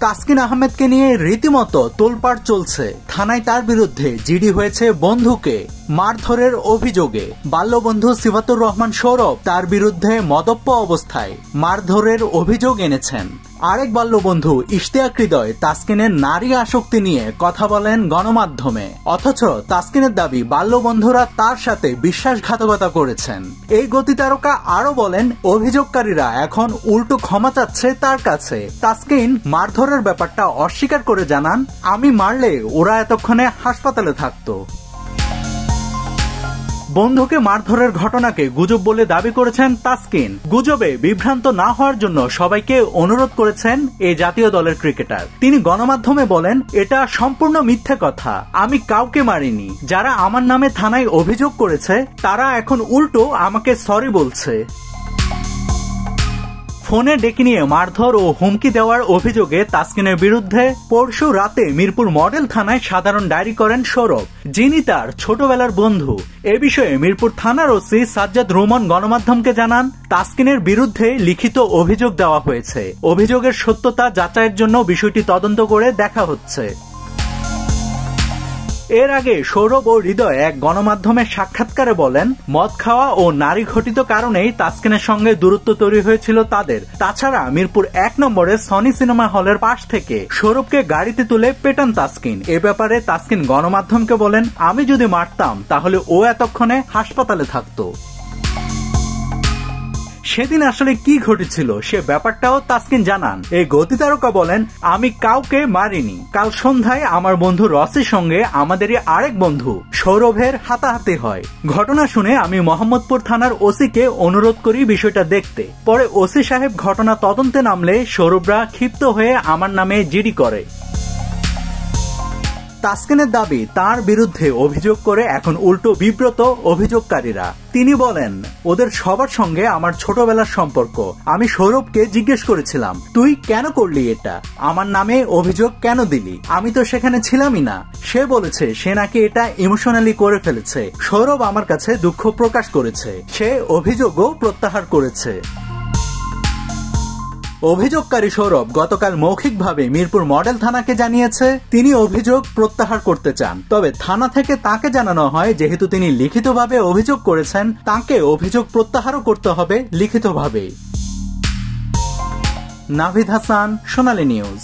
তাসকিন আহমেদকে নিয়ে রীতিমতো তোলপাড় চলছে। থানায় তার বিরুদ্ধে জিডি হয়েছে বন্ধুকে মারধরের অভিযোগে। বাল্যবন্ধু সিফাতুর রহমান সৌরভ তার বিরুদ্ধে মদপ্য অবস্থায় মারধরের অভিযোগ এনেছেন। আরেক বাল্যবন্ধু ইশতিয়াক হৃদয় তাসকিনের নারী আসক্তি নিয়ে কথা বলেন গণমাধ্যমে, অথচ তাসকিনের দাবি বাল্যবন্ধুরা তার সাথে বিশ্বাসঘাতকতা করেছেন। এই গতিতারকা আরো বলেন, অভিযোগকারীরা এখন উল্টো ক্ষমা চাচ্ছে তার কাছে। তাসকিন মারধরের ব্যাপারটা অস্বীকার করে জানান, আমি মারলে ওরা এতক্ষণে হাসপাতালে থাকতো। বন্ধুকে মারধরের ঘটনাকে গুজব বলে দাবি করেছেন তাসকিন। গুজবে বিভ্রান্ত না হওয়ার জন্য সবাইকে অনুরোধ করেছেন এই জাতীয় দলের ক্রিকেটার। তিনি গণমাধ্যমে বলেন, এটা সম্পূর্ণ মিথ্যে কথা, আমি কাউকে মারিনি। যারা আমার নামে থানায় অভিযোগ করেছে তারা এখন উল্টো আমাকে সরি বলছে। ফোনে ডেকে নিয়ে মারধর ও হুমকি দেওয়ার অভিযোগে তাসকিনের বিরুদ্ধে পরশু রাতে মিরপুর মডেল থানায় সাধারণ ডায়েরি করেন সৌরভ, যিনি তার ছোটবেলার বন্ধু। এ বিষয়ে মিরপুর থানার ওসি সাজ্জাদ রুমন গণমাধ্যমকে জানান, তাসকিনের বিরুদ্ধে লিখিত অভিযোগ দেওয়া হয়েছে। অভিযোগের সত্যতা যাচাইয়ের জন্য বিষয়টি তদন্ত করে দেখা হচ্ছে। এর আগে সৌরভ ও হৃদয় এক গণমাধ্যমের সাক্ষাৎকারে বলেন, মদ খাওয়া ও নারী ঘটিত কারণেই তাসকিনের সঙ্গে দূরত্ব তৈরি হয়েছিল তাদের। তাছাড়া মিরপুর 1 নম্বরে সনি সিনেমা হলের পাশ থেকে সৌরভকে গাড়িতে তুলে পেটান তাসকিন। এ ব্যাপারে তাসকিন গণমাধ্যমকে বলেন, আমি যদি মারতাম তাহলে ও এতক্ষণে হাসপাতালে থাকতো। সেদিন আসলে কি ঘটেছিল সে ব্যাপারটাও তাসকিন জানান। এই গতিতারকা বলেন, আমি কাউকে মারিনি। কাল সন্ধ্যায় আমার বন্ধু রসির সঙ্গে আমাদেরই আরেক বন্ধু সৌরভের হাতাহাতি হয়। ঘটনা শুনে আমি মোহাম্মদপুর থানার ওসিকে অনুরোধ করি বিষয়টা দেখতে। পরে ওসি সাহেব ঘটনা তদন্তে নামলে সৌরভরা ক্ষিপ্ত হয়ে আমার নামে জিডি করে। তাসকিনের দাবি, তার বিরুদ্ধে অভিযোগ করে এখন উল্টো বিব্রত অভিযোগকারীরা। তিনি বলেন, ওদের সবার সঙ্গে আমার ছোটবেলার সম্পর্ক। আমি সৌরভকে জিজ্ঞেস করেছিলাম, তুই কেন করলি এটা, আমার নামে অভিযোগ কেন দিলি? আমি তো সেখানে ছিলামই না। সে বলেছে সে নাকি এটা ইমোশনালি করে ফেলেছে। সৌরভ আমার কাছে দুঃখ প্রকাশ করেছে, সে অভিযোগও প্রত্যাহার করেছে। অভিযোগকারী সৌরভ গতকাল মৌখিকভাবে মিরপুর মডেল থানাকে জানিয়েছে তিনি অভিযোগ প্রত্যাহার করতে চান। তবে থানা থেকে তাকে জানানো হয়, যেহেতু তিনি লিখিতভাবে অভিযোগ করেছেন তাকে অভিযোগ প্রত্যাহারও করতে হবে লিখিতভাবে। নাভিদ হাসান, সোনালী নিউজ।